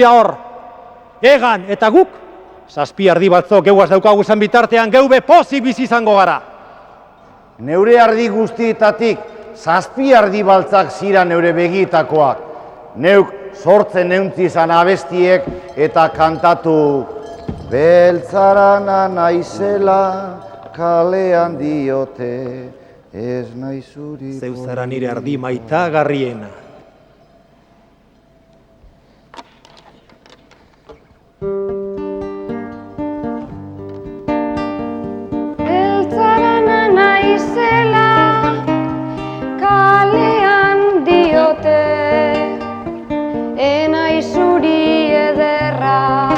hor, egan eta guk, zazpi ardi batzok geuaz daukagu zen bitartean geube pozik bizi izango gara. Neure ardi guztietatik, zazpi ardi baltzak zira neure begietakoak. Neuk sortzen neuntzi izan abestiek eta kantatu. Beltzarana naizela kalean diote, ez naizuri... Zeuzara nire ardi maitagarriena. Beltzarana naizela kalean diote, enaizuri ederra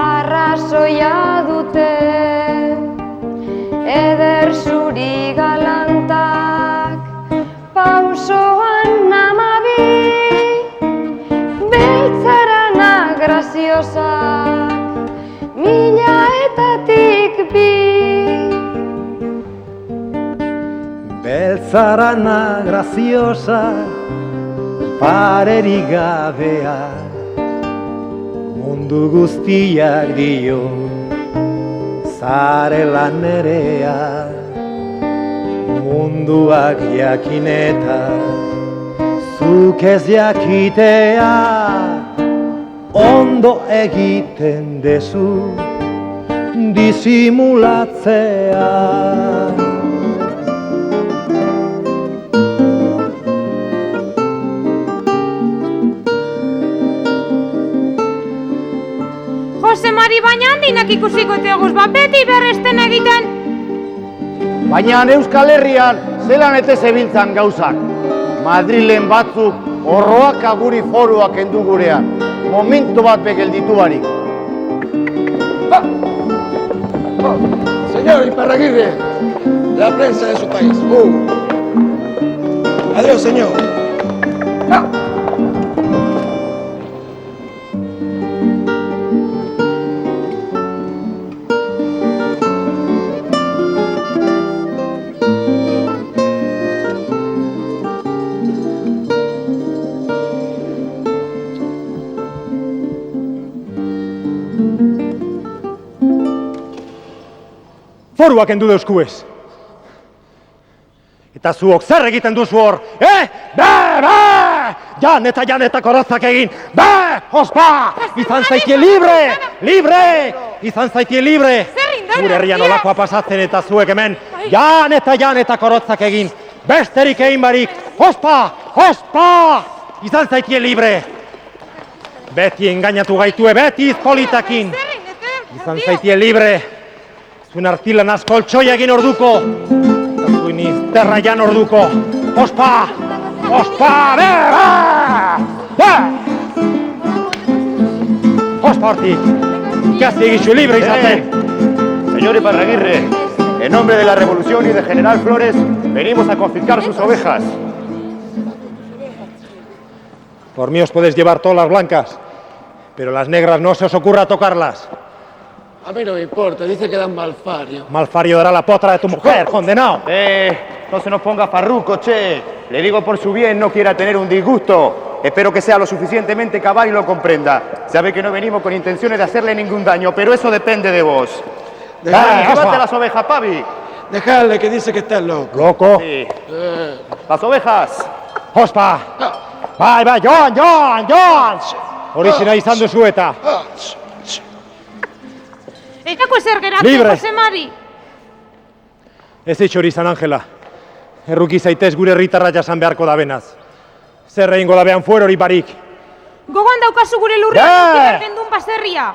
arrazoia dute, eder zuri galantak pausoan namabi, beltzarana graziosak mila etatik bi. Beltzarana graziosa, parerik gabea, mundu guztiak dio, zarela nerea, munduak jakineta, zuk ez jakitea, ondo egiten dezu, disimulatzea. Jose Mari, baina handinak ikusiko teaguz, beti berresten egiten. Baina Euskal Herrian zelan ete zebiltzan gauzak. Madrilen batzuk horroak aguri foruak endu gurean. Momentu bat begelditu barik. Señor Iparraguirre, la prensa de su país. Adiós, señor. Foruak endu deuskuez. Eta zuok zer egiten duzu hor, Jan eta korozak egin, ospa! Izan zaitie libre! Libre! Izan zaitie libre! Gure herrian olakoa pasatzen eta zuek hemen, Jan eta korozak egin, besterik egin barik, ospa! Ospa! Izan zaitie libre! Beti engainatu gaitue, beti izpolitakin! Izan zaitie libre! Zuen artilan asko oltsoia egin orduko, eta zuen izterra jan orduko. Ospa! Ospa! Ospa hortik! Ikasi egitzu libre izaten! Señor Iparraguirre, en nombre de la Revolución y de General Flores, venimos a confiscar sus ovejas. Por mí os podéis llevar todas las blancas, pero las negras no se os ocurra tocarlas. A mí no me importa, dice que dan malfario. Malfario dará la potra de tu mujer, condenado. No se nos ponga farruco, che. Le digo por su bien, no quiera tener un disgusto. Espero que sea lo suficientemente cabal y lo comprenda. Sabe que no venimos con intenciones de hacerle ningún daño, pero eso depende de vos. Llévate las ovejas, Pavi. Dejadle que dice que está loco. Loco. Sí. Las ovejas. Ospa! Bai, Jon! Horixena izan duzu eta. Etako ezer geratu, Libre. Jose Mari. Ez itxori izan, Angela. Erruki zaitez gure herritarra jasan beharko da benaz. Zer egingo da behan fuero hori barik. Gogoan daukazu gure lurrean gendun baserria.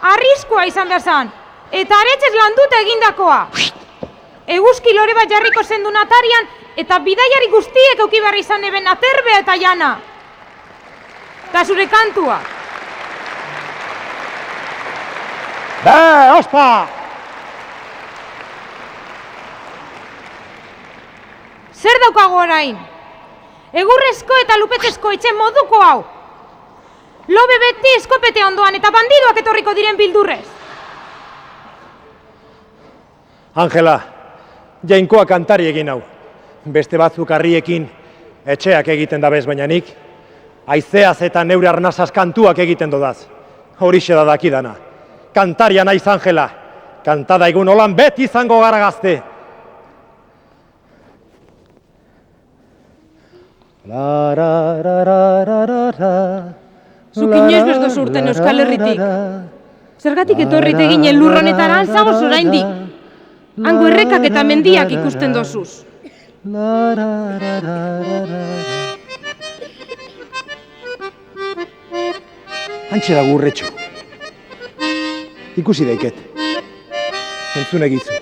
Arriskoa izan dezan. Eta aretzez landuta egindakoa. Eguzki lore bat jarriko zendun atarian, eta bidaiari guztiek euki behar izan eben aterbea eta jana. Eta zure kantua. Ospa! Zer daukago orain? Egurrezko eta lupetzezko etxe moduko hau. Lobe beti eskopete ondoan eta bandidoak etorriko diren bildurrez. Angela, jainkoa kantari egin hau. Beste batzuk harriekin etxeak egiten dabez, baina nik Aizeaz eta neure arnazaz kantuak egiten dodaz. Horixe da dakidana. Kantaria naiz Angela. Kantada egun holan beti izango gara gazte. Zuk inoiz bezdo zurten Euskal Herritik. Zergatik etorrite ginen lurronetara alzagoz oraindik. Hango errekak eta mendiak ikusten dozuz. Hantxe dago Urretxu. Ikusi daiket. Entzun egizu,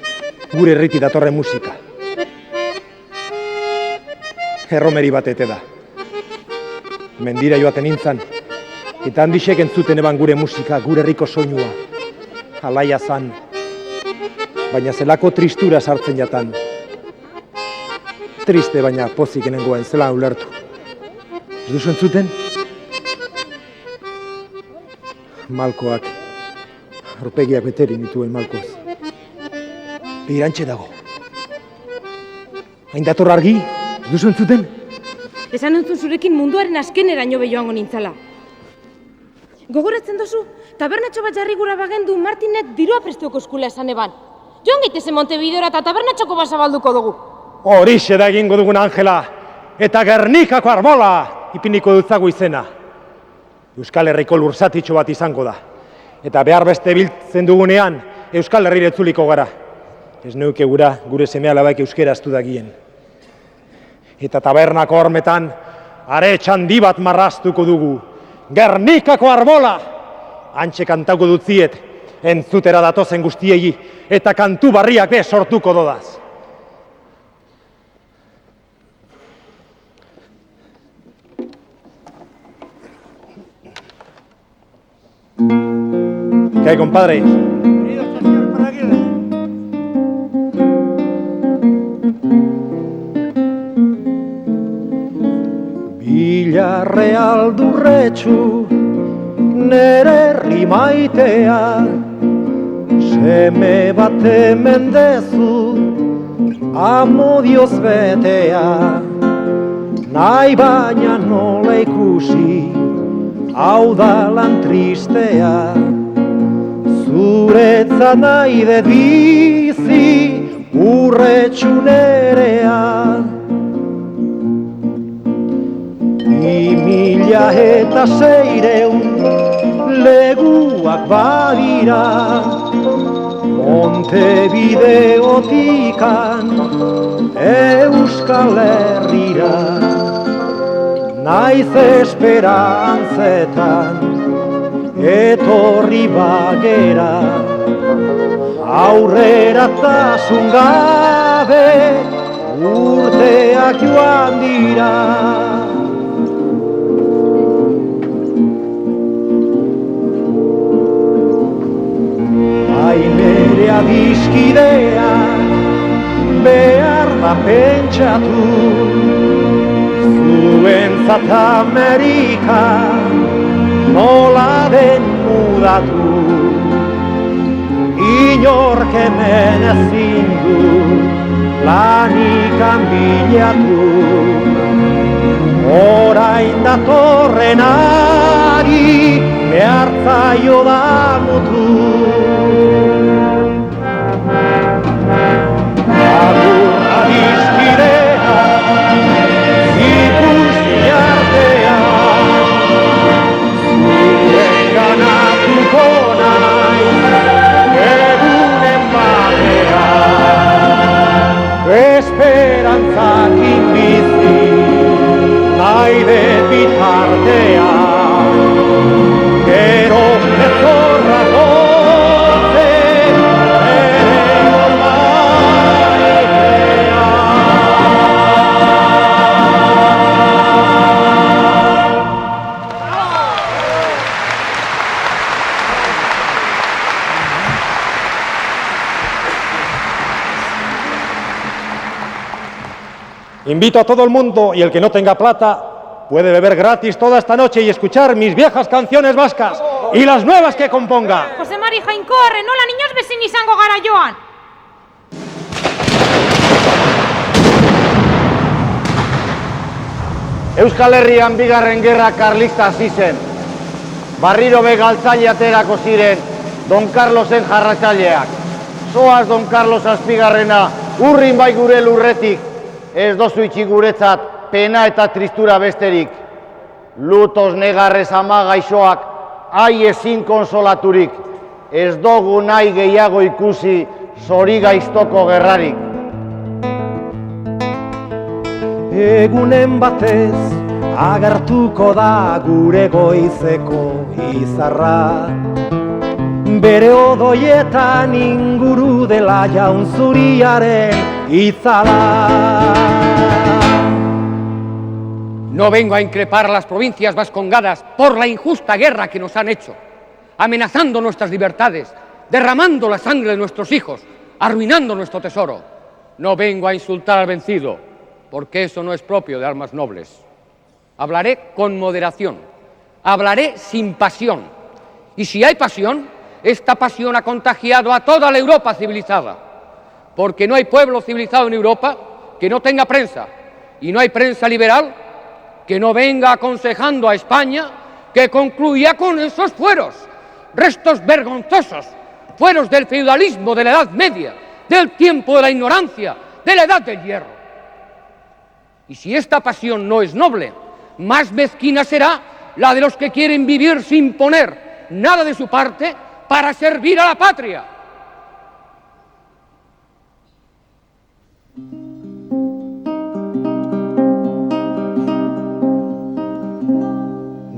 gure herriti datorren musika. Erromeri bat ete da. Mendira joaten nintzan, eta handixek entzuten eban gure musika, gure herriko soinua. Alaia zan, baina zelako tristura sartzen jatan. Triste baina pozik enengoen zela ulertu. Ez duzu entzuten? Malkoak, aurpegiak beteri nituen malkoz. Beirantxe dago. Hain dator argi, ez duzu entzuten? Esan entzun zurekin munduaren azkeneraino joango nintzala. Gogoratzen dozu, tabernatxo bat jarri gura bagendu Martinek dirua presteuko eskula esan eban. Joan gaitezen Montevideora eta tabernatxoko basabalduko dugu. Horixe da egingo dugun Angela, eta Gernikako armola ipiniko dutzago izena. Euskal Herriko lursatitxo bat izango da. Eta behar beste biltzen dugunean, Euskal Herrire etzuliko gara. Ez neuke gure seme alabaik euskera astu dagien. Eta tabernako hormetan, are txandi bat marraztuko dugu. Gernikako armola! Hantxe kantauko dutziet, entzutera datozen guztiei, eta kantu barriak be sortuko dodaz. ¿Qué hay, compadre? Villarreal Durretxu, nere herri maitea, seme bat hemen dezu, amodioz betea, nahi baina nola ikusi, hau da lan tristea, zuretzat nahi dut bizi Urretxu nerea. 2600 leguak badira, Montevideotikan Euskal Herrira. Naiz esperantzetan etorri bagera, aurreratasun gabe urteak joan dira. Nere adiskidea behar da pentsatu, zuentzat Amerika nola den mudatu. Inork hemen ezin du lanikan bilatu, orain datorrenari behartzaio da mutu. Agur adiskidea, ikusi artea, zuen ganatuko naiz egunen batea. Esperantzakin bizi nahi dut bitartea, gero ezorra gotzen ere normaitea. Invito a todo el mundo y el que no tenga plata puede beber gratis toda esta noche y escuchar mis viejas canciones vascas y las nuevas que componga. Jose Mari Jainkorre, nola niños bezin izango gara joan? Euskal Herrian bigarren gerra karlista hasi zen. Barriro be galtzaile aterako ziren Don Carlosen jarraitzaileak. Zoaz Don Carlos Azpigarrena, urrin bai gure lurretik, ez dozu itxi guretzat pena eta tristura besterik. Lutos negarrez ama gaixoak, ai ezin konsolaturik, ez dugu nahi gehiago ikusi zori gaiztoko gerrarik. Egunen batez agertuko da gure goizeko izarra, bere odoietan inguru dela jaun zuriaren itzala. No vengo a increpar a las provincias vascongadas por la injusta guerra que nos han hecho, amenazando nuestras libertades, derramando la sangre de nuestros hijos, arruinando nuestro tesoro. No vengo a insultar al vencido, porque eso no es propio de armas nobles. Hablaré con moderación, hablaré sin pasión. Y si hay pasión, esta pasión ha contagiado a toda la Europa civilizada, porque no hay pueblo civilizado en Europa que no tenga prensa, y no hay prensa liberal que no venga aconsejando a España que concluya con esos fueros, restos vergonzosos, fueros del feudalismo de la Edad Media, del tiempo de la ignorancia, de la Edad del Hierro. Y si esta pasión no es noble, más mezquina será la de los que quieren vivir sin poner nada de su parte para servir a la patria.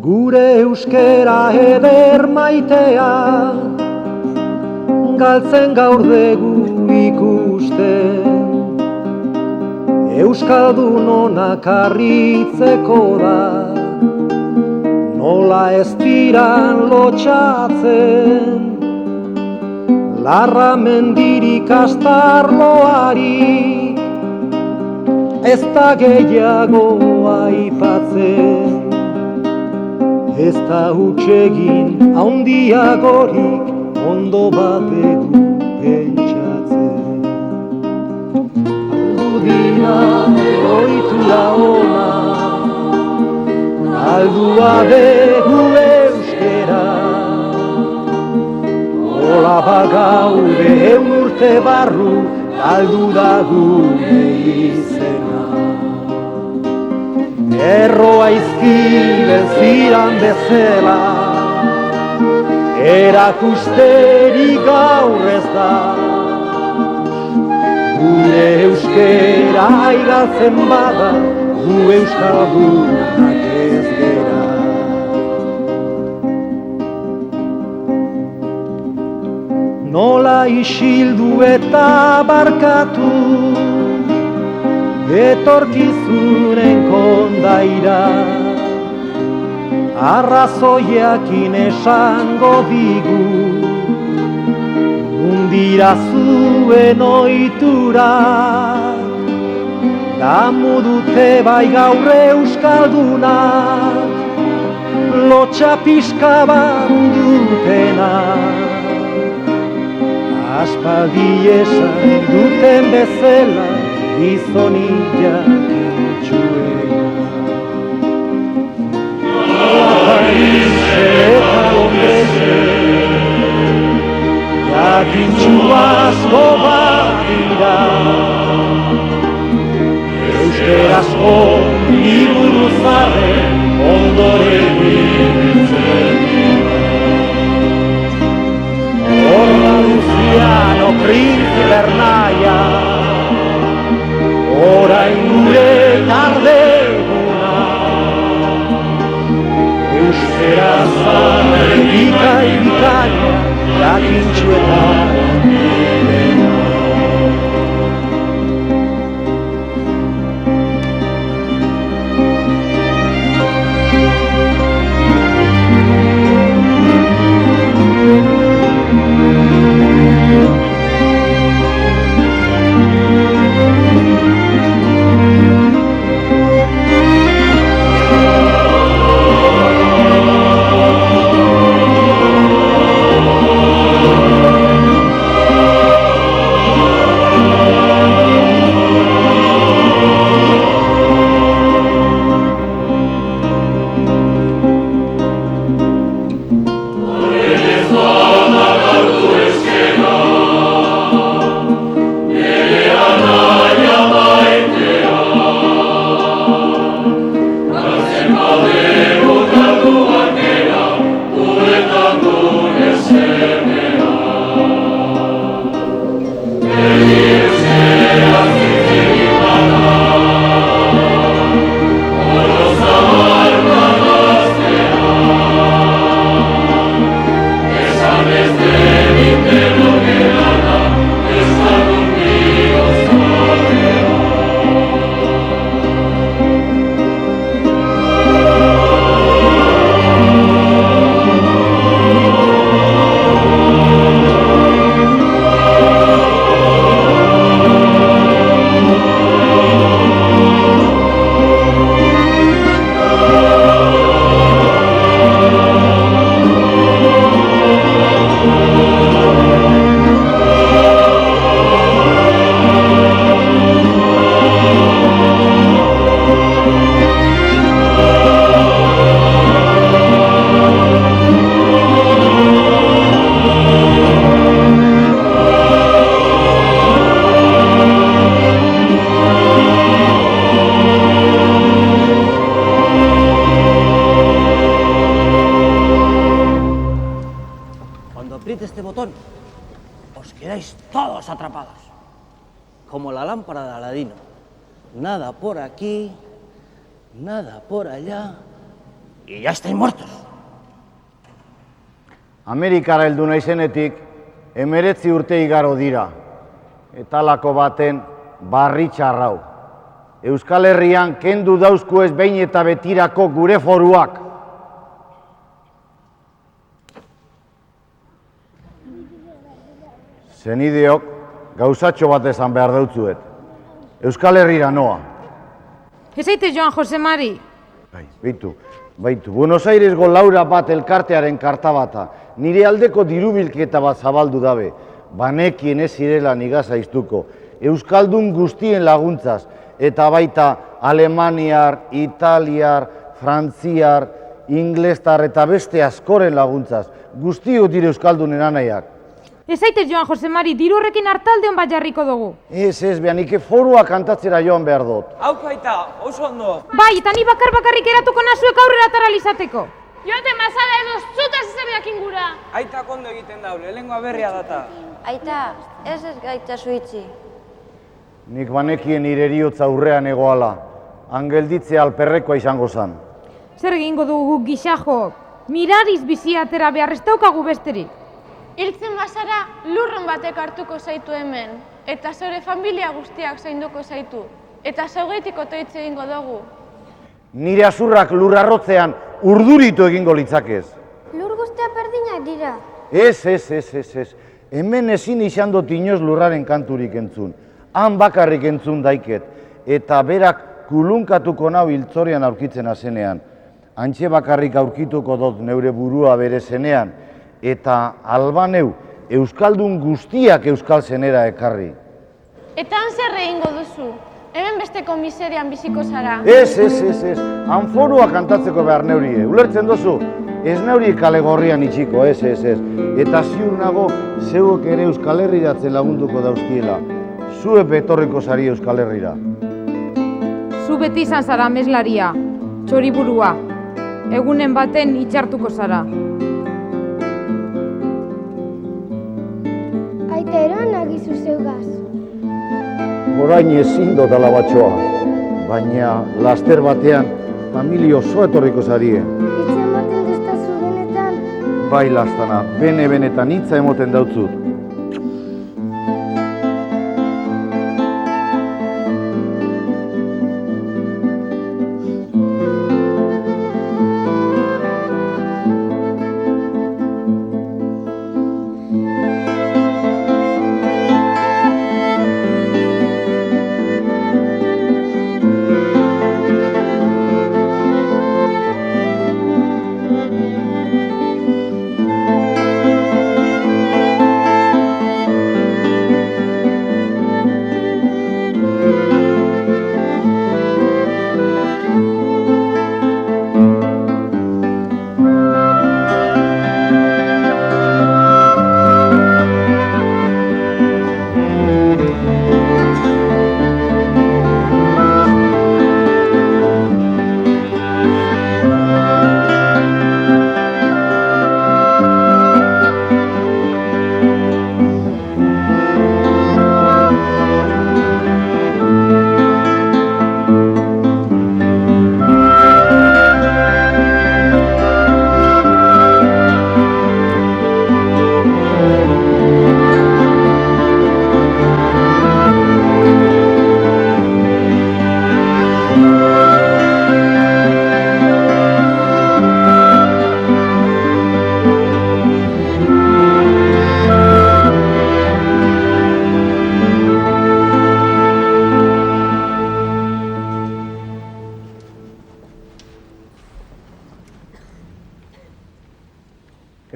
Gure euskera eder maitea, galtzen gaur dugu ikusten. Euskaldun onak harritzeko da, nola ez diran lotxatzen. Larra mendirik astarloari, ez da gehiago aipatzen. Ez da hutsegin haundiagorik ondo badegu pentsatzen. Aldudina oitura ona, aldua begu euskera. Ola bagaude eun urte barru, aldu da gure izena. Erroa izkilen ziran bezala, erakusterik gaur ez da. Gure euskera aigaltzen bada, gu euskaldunak ez gera. Nola isildu eta barkatu, etorkizunen kondaira, arrazoiakin esango digu, undira zuen oitura, damu dute bai gaur euskaldunak, lotxa pixka bat dutena. Aspaldi esan duten bezala, gizonillak itxuena. Parise eta Londrese, jakintxu asko badira, euskerazko liburu zaharren ondoren ibiltzen dira. Horra Luciano Príncipe Naia, orain gure tardeguna, euskera zaharren jakintxuetan dena. apriete este botón, os quedáis todos atrapados. Como la lámpara de Aladino. Nada por aquí, nada por allá, y ya estáis muertos. Amerikara heldu naizenetik, 19 urte igaro dira. Eta lako baten barri txarrau. Euskal Herrian kendu dauzku ez behin eta betirako gure foruak. Zenideok gauzatxo bat esan behar dautzuet. Euskal Herrira noa. Ez aite joan, Jose Mari. Baitu. Buenos Airesgo Laura bat elkartearen karta bata. Nire aldeko dirubilketa bat zabaldu dabe. Banekien ez zirela nigaz aiztuko. Euskaldun guztien laguntzaz. Eta baita alemaniar, italiar, frantziar, inglestar eta beste askoren laguntzaz. Guztio dire Euskaldunen anaiak. Ez aite joan, Jose Mari, diru horrekin hartaldeon bat jarriko dugu. Ez, behan, ike forua kantatzera joan behar dut. Hauko aita, oso ondo. Bai, eta ni bakarrik eratuko nazuek aurrera taralizateko. Joate mazala edo zutaz ezabiak ingura. Aita kondo egiten daule, lehengoa berria data. Aita, ez gaita zuitzi. Nik banekien nire eriotza aurrean egoala. Angelditzea alperrekoa izango zan. Zer egingo dugu guk gixajo? Mirariz bizi atera behar ez daukagu besterik. Hiltzen bazara lurron batek hartuko zaitu hemen. Eta zure familia guztiak zainduko zaitu. Eta zaugeitik otoitze egingo dugu. Nire azurrak lurrarrotzean urduritu egingo litzakez. Lur guztia perdinak dira. Ez. Hemen ezin izan dut inoz lurraren kanturik entzun. Han bakarrik entzun daiket. Eta berak kulunkatuko nau hiltzorian aurkitzen azenean. Antxe bakarrik aurkituko dut neure burua bere zenean. Eta albaneu Euskaldun guztiak Euskal zenera ekarri. Eta han zer egingo duzu? Hemen besteko miserian biziko zara. Ez. Han forua kantatzeko behar neurie. Ulertzen duzu? Ez neuri kale gorrian itxiko, ez. Eta ziur nago zeuek ere Euskal Herriratzen lagunduko dauzkiela. Zue betorriko zari Euskal Herrira. Zu beti izan zara ameslaria, txoriburua. Egunen baten itxartuko zara. Aita eroan nagizu zeugaz. Orain ezin dut alabatxoa, baina laster batean familia oso etorriko zarie. Hitza ematen duztazu benetan? Bai lastana, benetan hitza emoten dautzut.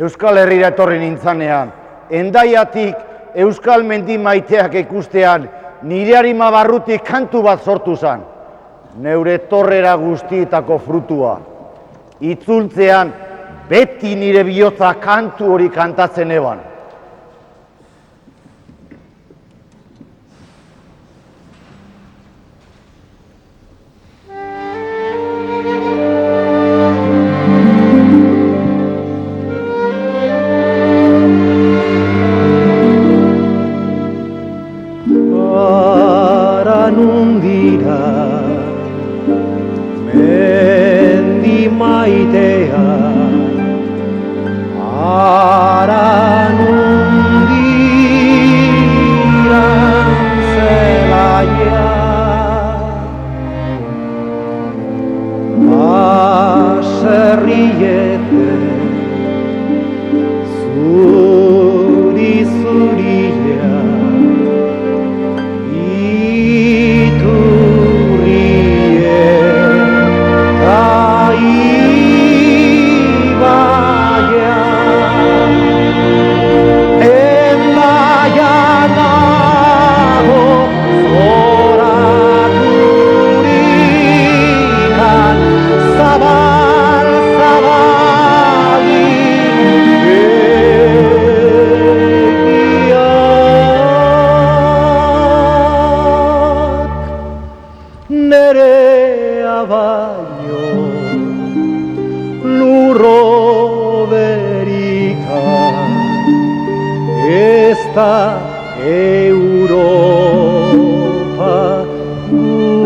Euskal Herrira etorri nintzanean, Hendaiatik Euskal mendi maiteak ikustean, nire harima barrutik kantu bat sortu zan. Neure torrera guztietako frutua. Itzultzean, beti nire bihotza kantu hori kantatzen eban. Europa guztia.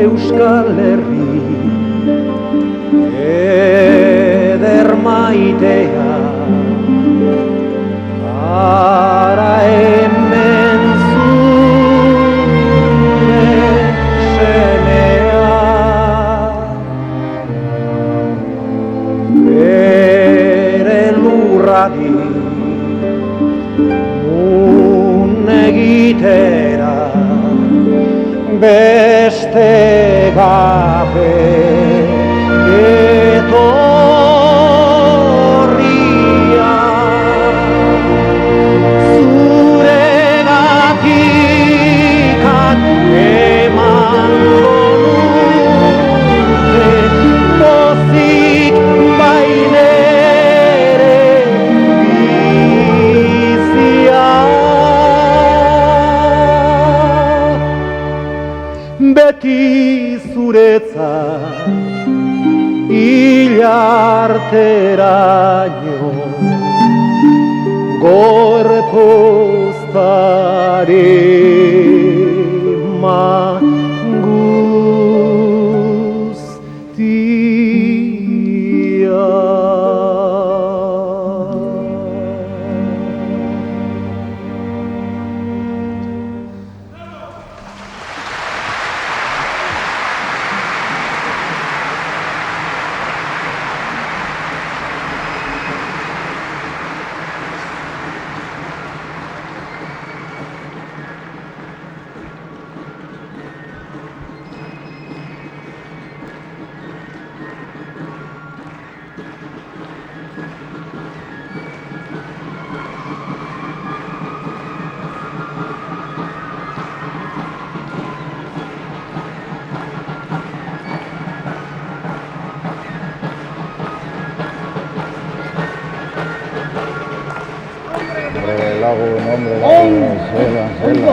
Euskal Herri eder maitea, ara hemen zure semea, bere lurrari mun egitera, beste gabe etorria, zuregatikan emango nuke pozik bainere bizia. Beti zuretzat hilarteraino gorpuztari guztia.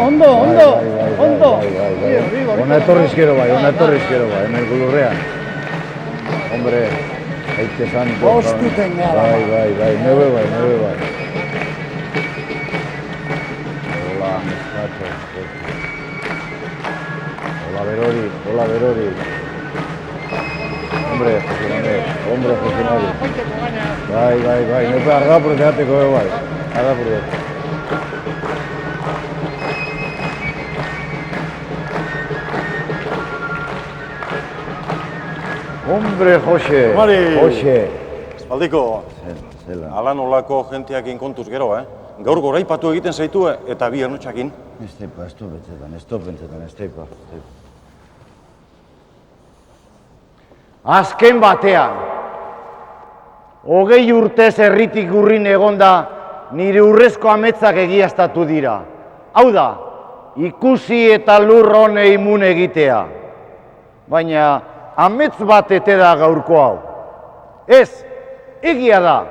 Ondo. Ona etorrizkero bai, hemen gulurrean. Hombre, haite santo. Ostuten gara. Bai, nebe bai. Hola, meskato. Hola, berori. Hombre, funcionario. Bai, nepe argapur zehateko bai. Argapur. Hombre, Jose. Espaldiko, ala nolako jenteakin kontuz gero, Gaur goraipatu egiten zaitu eta bi ernutxakin. Ez teipa. Azken batean, 20 urtez herritik urrin egonda nire urrezko ametzak egiaztatu dira. Hau da, ikusi eta lur honei imun egitea. Baina, amets bat ete da gaurko hau. Ez, egia da,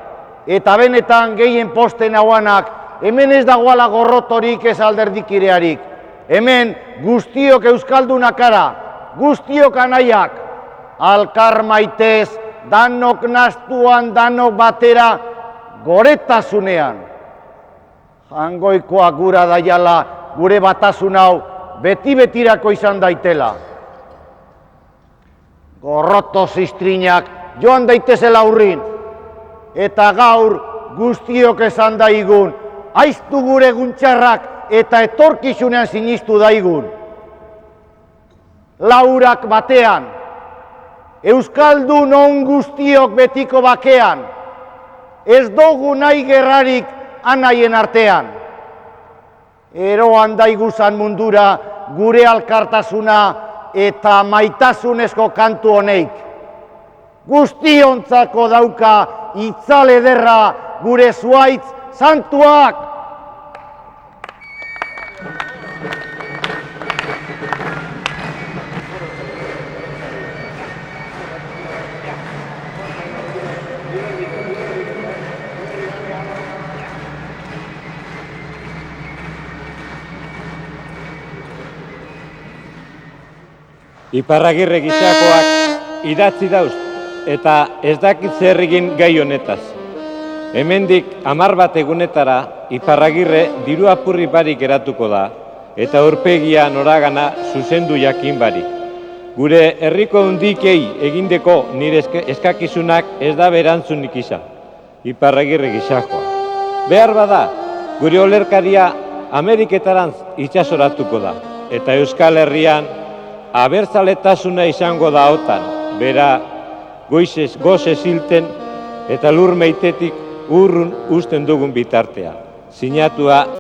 eta benetan gehien posten hauanak, hemen ez dagoala gorrotorik ez alderdikirearik. Hemen guztiok euskaldunak ara, guztiok anaiak, alkar maitez, danok nastuan, danok batera, goretasunean. Jangoikoak gura daiala, gure batasun hau, beti-betirako izan daitela. Gorroto ziztrinak joan daitezela urrin, eta gaur guztiok esan daigun aiztu gure guntxarrak eta etorkizunean sinistu daigun. Laurak batean, Euskaldun on guztiok betiko bakean, ez dugu nahi gerrarik anaien artean. Eroan daiguzan mundura gure alkartasuna eta maitasunezko kantu honeik. Guztiontzako dauka itzal ederra gure zuaitz santuak. Iparragirre gisakoak idatzi dauz, eta ez dakit zer egin gai honetaz. Hemendik 10 bat egunetara Iparragirre diru apurri barik geratuko da, eta aurpegia noragana zuzendu jakin barik. Gure herriko hundikei egindeko nire eskakizunak ez da berantzunik izan, Iparragirre gisakoa. Behar bada, gure olerkaria Ameriketarantz itxasoratuko da, eta Euskal Herrian abertzaletasuna izango da otan, bera gozez hilten eta lur meitetik urrun usten dugun bitartea. Sinatua